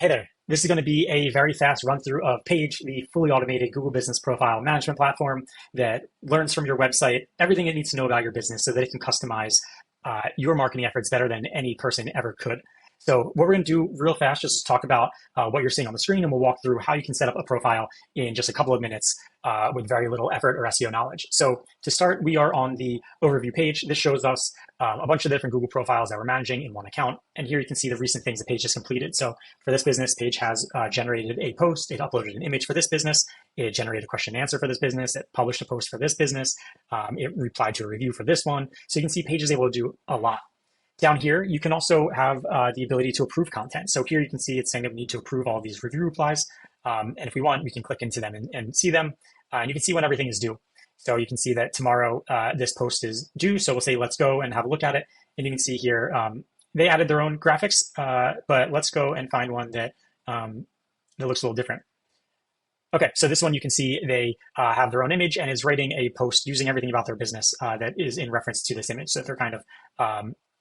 Hey there. This is going to be a very fast run through of Paige, the fully automated Google Business Profile Management platform that learns from your website everything it needs to know about your business so that it can customize your marketing efforts better than any person ever could. So what we're going to do real fast, just talk about what you're seeing on the screen, and we'll walk through how you can set up a profile in just a couple of minutes with very little effort or SEO knowledge. So to start, we are on the overview page. This shows us a bunch of different Google profiles that we're managing in one account. And here you can see the recent things that Paige just completed. So for this business, Paige has generated a post. It uploaded an image for this business. It generated a question and answer for this business. It published a post for this business. It replied to a review for this one. So you can see Paige is able to do a lot. Down here, you can also have the ability to approve content. So here you can see it's saying that we need to approve all these review replies. And if we want, we can click into them and see them. And you can see when everything is due. So you can see that tomorrow this post is due. So we'll say, let's go and have a look at it. And you can see here, they added their own graphics, but let's go and find one that looks a little different. Okay, so this one you can see they have their own image and is writing a post using everything about their business that is in reference to this image. So they're kind of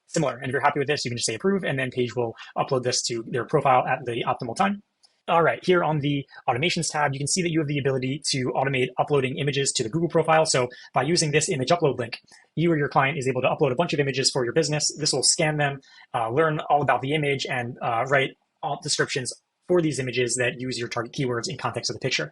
similar. And if you're happy with this, you can just say approve, and then Paige will upload this to their profile at the optimal time. All right, here on the automations tab, you can see that you have the ability to automate uploading images to the Google profile. So by using this image upload link, you or your client is able to upload a bunch of images for your business. This will scan them, learn all about the image, and write all descriptions for these images that use your target keywords in context of the picture.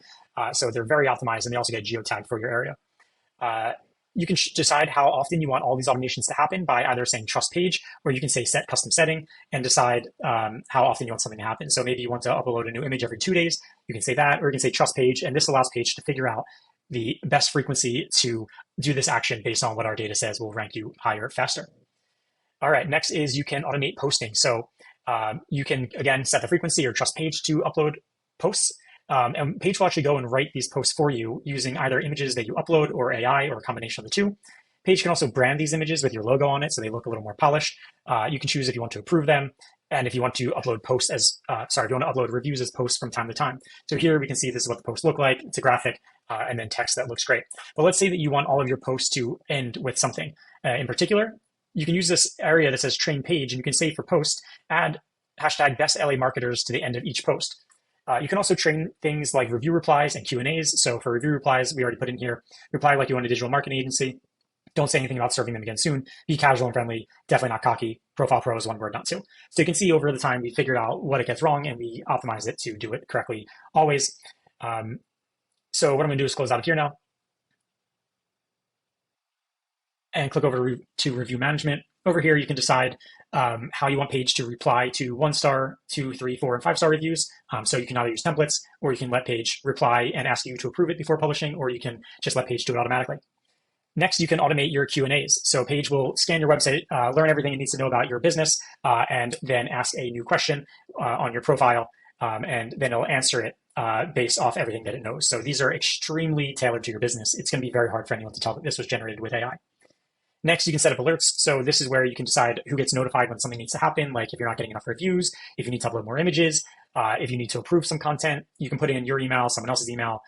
So they're very optimized, and they also get geotagged for your area. You can decide how often you want all these automations to happen by either saying trust Paige, or you can say set custom setting and decide how often you want something to happen. So maybe you want to upload a new image every 2 days. You can say that, or you can say trust Paige, and this allows Paige to figure out the best frequency to do this action based on what our data says will rank you higher faster. All right, next is you can automate posting. So you can, again, set the frequency or trust Paige to upload posts. And Paige will actually go and write these posts for you using either images that you upload or AI or a combination of the two. Paige can also brand these images with your logo on it so they look a little more polished. You can choose if you want to approve them and if you want to upload posts as, if you want to upload reviews as posts from time to time. So here we can see this is what the posts look like. It's a graphic and then text that looks great. But let's say that you want all of your posts to end with something in particular. You can use this area that says train Paige, and you can say for post, add hashtag best LA marketers to the end of each post. You can also train things like review replies and Q&As. So for review replies, we already put in here, reply like you own a digital marketing agency. Don't say anything about serving them again soon. Be casual and friendly, definitely not cocky. Profile pro is one word, not two. So you can see over the time, we figured out what it gets wrong and we optimize it to do it correctly always. So what I'm gonna do is close out of here now and click over to review management. Over here, you can decide how you want Paige to reply to 1-star, 2, 3, 4, and 5-star reviews. So you can either use templates, or you can let Paige reply and ask you to approve it before publishing, or you can just let Paige do it automatically. Next, you can automate your Q&As. So Paige will scan your website, learn everything it needs to know about your business, and then ask a new question on your profile, and then it'll answer it based off everything that it knows. So these are extremely tailored to your business. It's going to be very hard for anyone to tell that this was generated with AI. Next, you can set up alerts. So this is where you can decide who gets notified when something needs to happen, like if you're not getting enough reviews, if you need to upload more images, if you need to approve some content, you can put in your email, someone else's email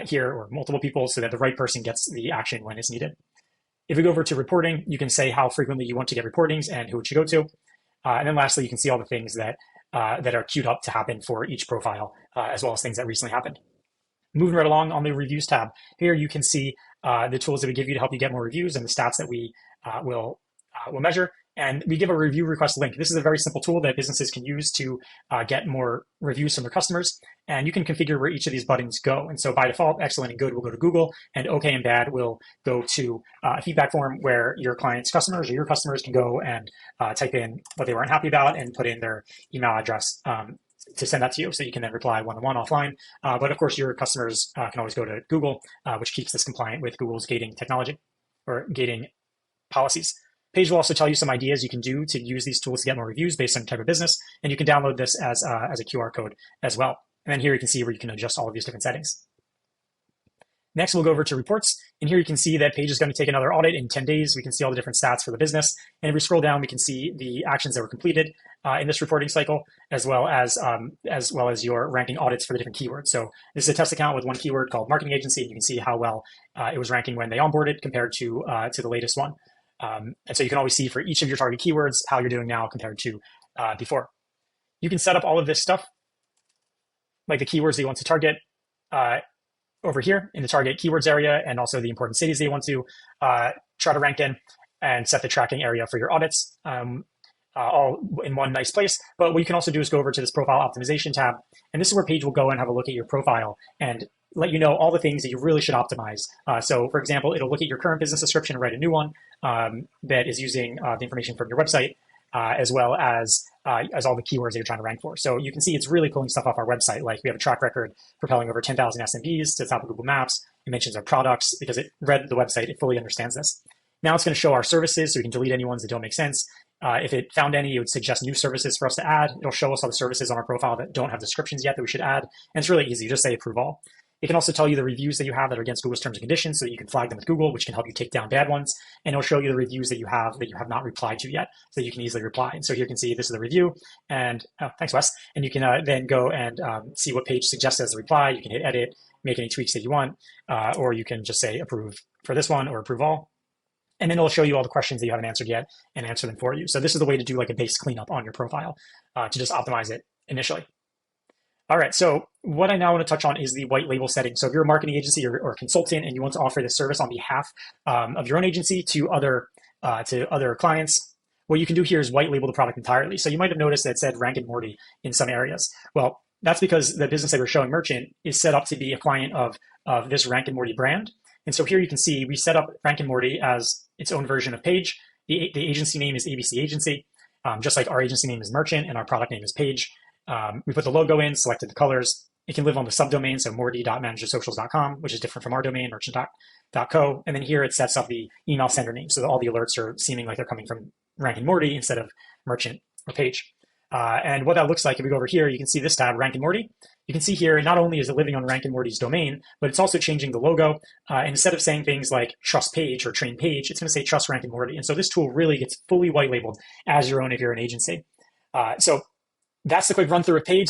here, or multiple people so that the right person gets the action when it's needed. If we go over to reporting, you can say how frequently you want to get reportings and who it should go to. And then lastly, you can see all the things that are queued up to happen for each profile, as well as things that recently happened. Moving right along on the reviews tab, here you can see the tools that we give you to help you get more reviews and the stats that we will measure. And we give a review request link. This is a very simple tool that businesses can use to get more reviews from their customers. And you can configure where each of these buttons go. And so by default, excellent and good will go to Google, and okay and bad will go to a feedback form where your client's customers or your customers can go and type in what they weren't happy about and put in their email address to send that to you, so you can then reply one-on-one offline. But of course, your customers can always go to Google, which keeps this compliant with Google's gating technology or gating policies. Paige will also tell you some ideas you can do to use these tools to get more reviews based on your type of business, and you can download this as a QR code as well. And then here you can see where you can adjust all of these different settings. Next, we'll go over to reports. And here you can see that Paige is going to take another audit in 10 days. We can see all the different stats for the business. And if we scroll down, we can see the actions that were completed in this reporting cycle, as well as your ranking audits for the different keywords. So this is a test account with one keyword called marketing agency. And you can see how well it was ranking when they onboarded compared to the latest one. And so you can always see for each of your target keywords how you're doing now compared to before. You can set up all of this stuff like the keywords that you want to target over here in the target keywords area, and also the important cities that you want to try to rank in, and set the tracking area for your audits, all in one nice place. But what you can also do is go over to this profile optimization tab, and this is where Paige will go and have a look at your profile and let you know all the things that you really should optimize. So for example, it'll look at your current business description and write a new one that is using the information from your website, as well as all the keywords that you're trying to rank for. So you can see it's really pulling stuff off our website. Like we have a track record propelling over 10,000 SMBs to the top of Google Maps. It mentions our products because it read the website. It fully understands this. Now it's going to show our services, so we can delete any ones that don't make sense. If it found any, it would suggest new services for us to add. It'll show us all the services on our profile that don't have descriptions yet that we should add. And it's really easy. You just say approve all. It can also tell you the reviews that you have that are against Google's terms and conditions, so that you can flag them with Google, which can help you take down bad ones. And it'll show you the reviews that you have not replied to yet, so that you can easily reply. And so here you can see this is the review. And thanks, Wes. And you can then go and see what Paige suggests as a reply. You can hit edit, make any tweaks that you want, or you can just say approve for this one or approve all. And then it'll show you all the questions that you haven't answered yet and answer them for you. So this is the way to do like a base cleanup on your profile to just optimize it initially. All right, so what I now want to touch on is the white label setting. So if you're a marketing agency or consultant and you want to offer this service on behalf of your own agency to other clients, what you can do here is white label the product entirely. So you might have noticed that it said Rank and Morty in some areas. Well, that's because the business that we're showing merchant is set up to be a client of this Rank and Morty brand. And so here you can see we set up Rank and Morty as its own version of Paige. The agency name is ABC Agency, just like our agency name is Merchant and our product name is Paige. We put the logo in, selected the colors. It can live on the subdomain, so morty.managesocials.com, which is different from our domain, merchant.co. And then here it sets up the email sender name, so that all the alerts are seeming like they're coming from Rank and Morty instead of Merchant or Paige. And what that looks like, if we go over here, you can see this tab, Rank and Morty. You can see here, not only is it living on Rank and Morty's domain, but it's also changing the logo. And instead of saying things like trust Paige or train Paige, it's going to say trust Rank and Morty. And so this tool really gets fully white labeled as your own if you're an agency. So that's the quick run through of Paige.